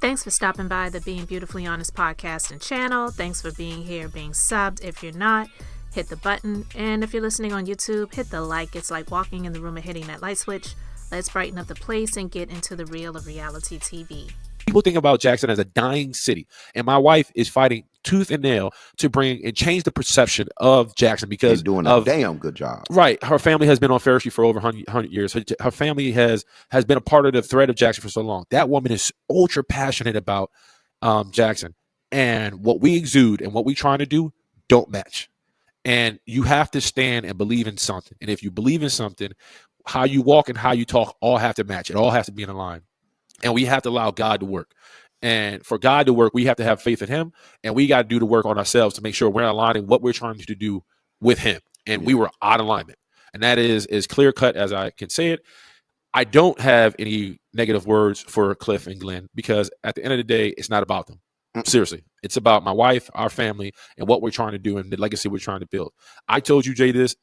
Thanks for stopping by the Being Beautifully Honest podcast and channel. Thanks for being here, being subbed. If you're not, hit the button. And if you're listening on YouTube, hit the like. It's like walking in the room and hitting that light switch. Let's brighten up the place and get into the real of reality TV. People think about Jackson as a dying city, and my wife is fighting tooth and nail to bring and change the perception of Jackson because they're doing a damn good job. Right, her family has been on Ferris Street for over 100 years. Her family has been a part of the thread of Jackson for so long. That woman is ultra passionate about Jackson, and what we exude and what we trying to do don't match. And you have to stand and believe in something. And if you believe in something, how you walk and how you talk all have to match. It all has to be in line. And we have to allow God to work. And for God to work, we have to have faith in him. And we got to do the work on ourselves to make sure we're aligning what we're trying to do with him. And we were out of alignment. And that is as clear cut as I can say it. I don't have any negative words for Cliff and Glenn because at the end of the day, it's not about them. Seriously. It's about my wife, our family, and what we're trying to do and the legacy we're trying to build. I told you, Jay, this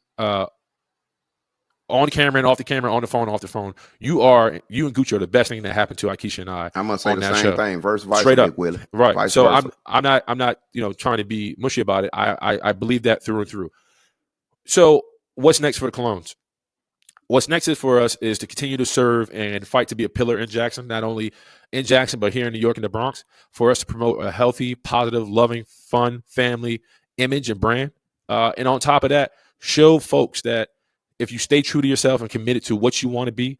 on camera and off the camera, on the phone, off the phone. You and Gucci are the best thing that happened to Aikisha and I. I'm gonna say the same thing. Verse vice, straight up, Willie. Right. Vice so versa. I'm not trying to be mushy about it. I believe that through and through. So what's next for the Colons? What's next is for us is to continue to serve and fight to be a pillar in Jackson, not only in Jackson but here in New York and the Bronx. For us to promote a healthy, positive, loving, fun family image and brand, and on top of that, show folks that if you stay true to yourself and committed to what you want to be,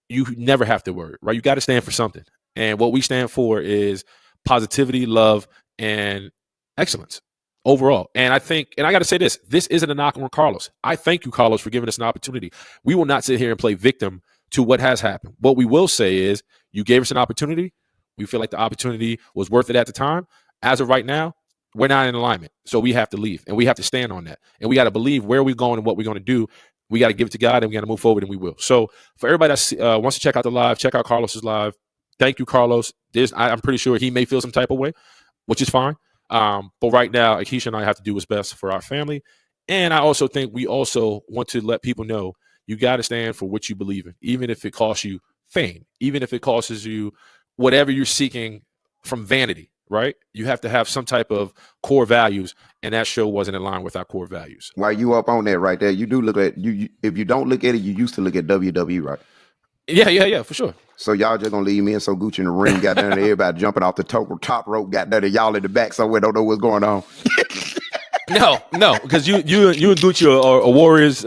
you never have to worry, right? You got to stand for something. And what we stand for is positivity, love, and excellence overall. And I got to say this isn't a knock on Carlos. I thank you, Carlos, for giving us an opportunity. We will not sit here and play victim to what has happened. What we will say is you gave us an opportunity. We feel like the opportunity was worth it at the time. As of right now, we're not in alignment. So we have to leave and we have to stand on that. And we got to believe where we're going and what we're going to do. We got to give it to God and we got to move forward, and we will. So for everybody that wants to check out the live, check out Carlos's live. Thank you, Carlos. I'm pretty sure he may feel some type of way, which is fine. But right now, Aikisha and I have to do what's best for our family. And I also think we also want to let people know you got to stand for what you believe in, even if it costs you fame, even if it costs you whatever you're seeking from vanity. Right? You have to have some type of core values, and that show wasn't in line with our core values. While you up on that right there, you do look at you. If you don't look at it, you used to look at WWE, right? Yeah, for sure. So y'all just gonna leave me and so Gucci in the ring, got down there, everybody jumping off the top rope, got down there, y'all in the back somewhere, don't know what's going on. No, because you and Gucci are warriors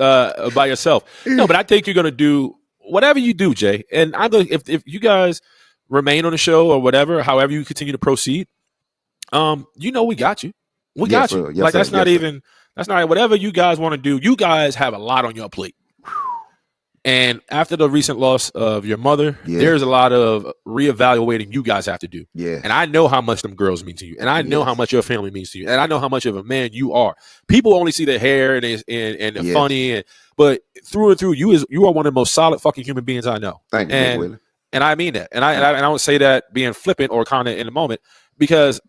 by yourself. No, but I think you're gonna do whatever you do, Jay. And I'm gonna if you guys remain on the show or whatever, however you continue to proceed, we got you. We got you. Yes, that's not whatever you guys want to do. You guys have a lot on your plate. And after the recent loss of your mother, there's a lot of reevaluating you guys have to do. Yeah. And I know how much them girls mean to you. And I know how much your family means to you. And I know how much of a man you are. People only see the hair and the funny, but through and through, you are one of the most solid fucking human beings I know. Thank you, Willie. And I mean that. And I don't say that being flippant or kind of in the moment, because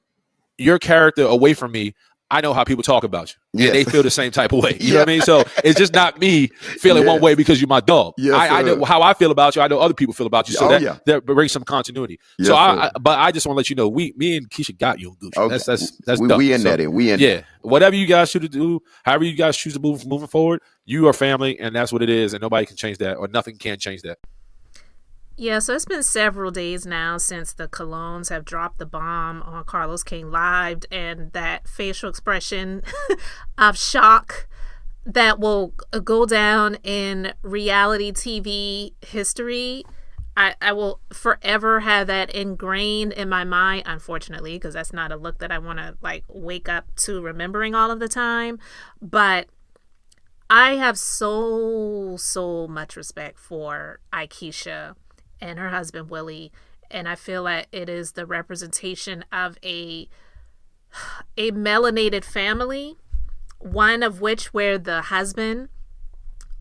your character away from me, I know how people talk about you. And they feel the same type of way. You know what I mean? So it's just not me feeling one way because you're my dog. I know how I feel about you. I know other people feel about you. So that brings some continuity. Yes, but I just want to let you know, me and Keisha got you on Gucci. Okay. That's we in that. We in that. Whatever you guys choose to do, however you guys choose to move moving forward, you are family, and that's what it is. And nobody can change that, or nothing can change that. Yeah, so it's been several days now since the Colons have dropped the bomb on Carlos King Live, and that facial expression of shock that will go down in reality TV history. I will forever have that ingrained in my mind, unfortunately, because that's not a look that I want to wake up to remembering all of the time. But I have so much respect for Aikisha and her husband, Willie. And I feel like it is the representation of a melanated family, one of which where the husband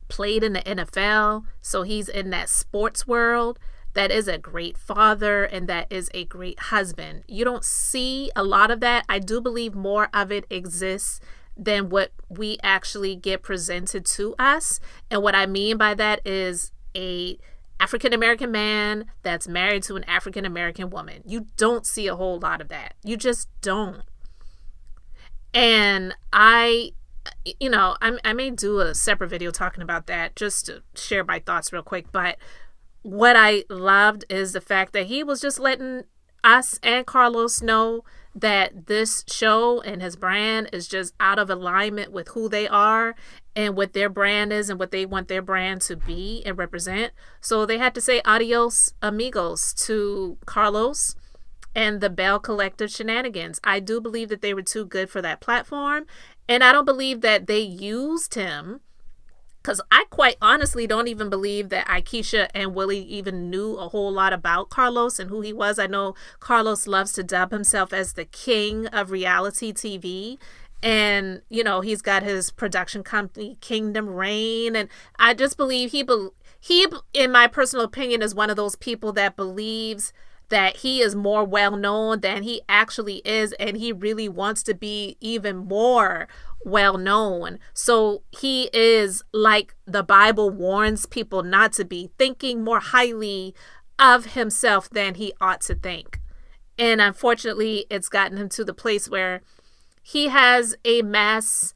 played in the NFL. So he's in that sports world. That is a great father, and that is a great husband. You don't see a lot of that. I do believe more of it exists than what we actually get presented to us. And what I mean by that is a African American man that's married to an African American woman. You don't see a whole lot of that. You just don't. And I may do a separate video talking about that just to share my thoughts real quick. But what I loved is the fact that he was just letting us and Carlos know that this show and his brand is just out of alignment with who they are and what their brand is and what they want their brand to be and represent. So they had to say adios amigos to Carlos and the Belle Collective shenanigans. I do believe that they were too good for that platform. And I don't believe that they used him, because I quite honestly don't even believe that Aikisha and Willie even knew a whole lot about Carlos and who he was. I know Carlos loves to dub himself as the king of reality TV. And, he's got his production company, Kingdom Reign. And I just believe he, in my personal opinion, is one of those people that believes that he is more well-known than he actually is, and he really wants to be even more well-known. So he is, like the Bible warns people not to be, thinking more highly of himself than he ought to think. And unfortunately, it's gotten him to the place where he has a mass,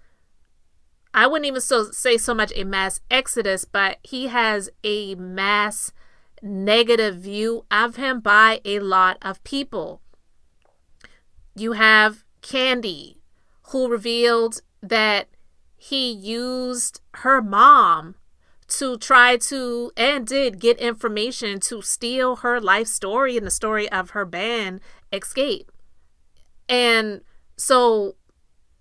I wouldn't even say so much a mass exodus, but he has a mass negative view of him by a lot of people. You have Candy, who revealed that he used her mom to try to, and did get information to steal her life story and the story of her band Escape. And so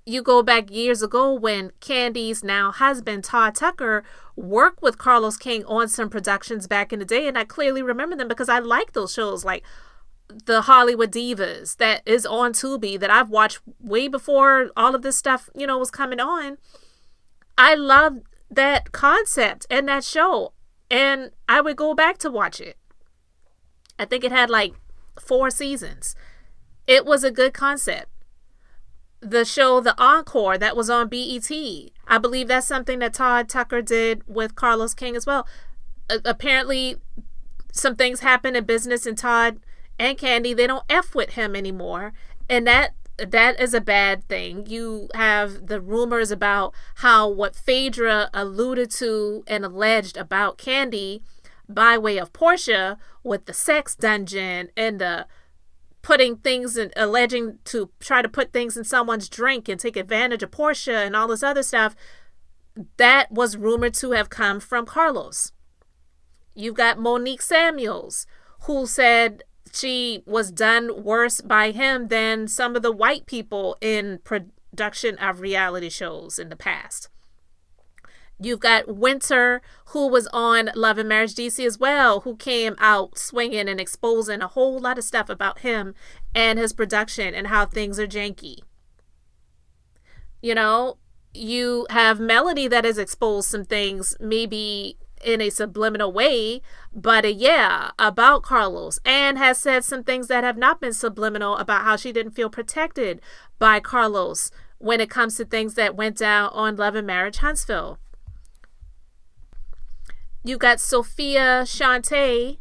you go back years ago when Candy's now husband, Todd Tucker, worked with Carlos King on some productions back in the day. And I clearly remember them because I like those shows, like the Hollywood Divas that is on Tubi that I've watched way before all of this stuff, was coming on. I love that concept and that show. And I would go back to watch it. I think it had like 4 seasons. It was a good concept. The show The Encore that was on BET, I believe that's something that Todd Tucker did with Carlos King as well. Apparently some things happen in business, and Todd and Candy, they don't F with him anymore, and that is a bad thing. You have the rumors about how what Phaedra alluded to and alleged about Candy by way of Portia with the sex dungeon and the putting things and alleging to try to put things in someone's drink and take advantage of Portia and all this other stuff, that was rumored to have come from Carlos. You've got Monique Samuels, who said she was done worse by him than some of the white people in production of reality shows in the past. You've got Winter, who was on Love and Marriage DC as well, who came out swinging and exposing a whole lot of stuff about him and his production and how things are janky. You have Melody that has exposed some things, maybe in a subliminal way, but about Carlos, and has said some things that have not been subliminal about how she didn't feel protected by Carlos when it comes to things that went down on Love and Marriage Huntsville. You got Sophia Shante,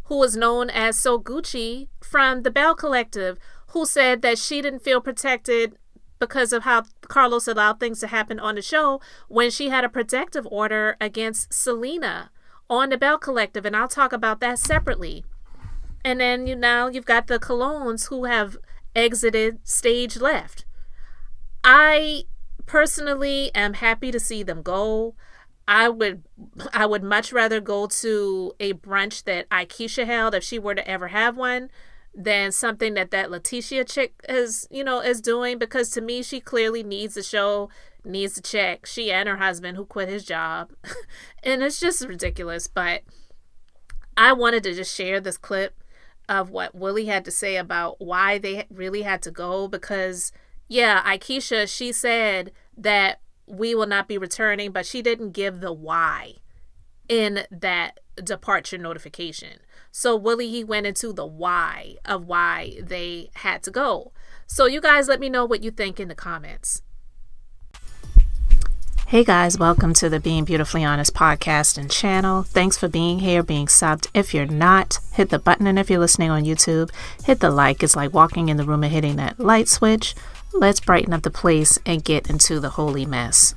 who is known as So Gucci from the Belle Collective, who said that she didn't feel protected because of how Carlos allowed things to happen on the show when she had a protective order against Selena on the Belle Collective. And I'll talk about that separately. And then you've got the Colons who have exited stage left. I personally am happy to see them go. I would much rather go to a brunch that Aikisha held, if she were to ever have one, than something that Leticia chick is doing, because to me, she clearly needs the show, needs the check. She and her husband, who quit his job. And it's just ridiculous. But I wanted to just share this clip of what Willie had to say about why they really had to go, because Aikisha, she said that we will not be returning, but she didn't give the why in that departure notification. So Willie, he went into the why of why they had to go. So you guys let me know what you think in the comments. Hey guys, welcome to the Being Beautifully Honest podcast and channel. Thanks for being here, being subbed. If you're not, hit the button, and if you're listening on YouTube, hit the like. It's like walking in the room and hitting that light switch. Let's brighten up the place and get into the holy mess.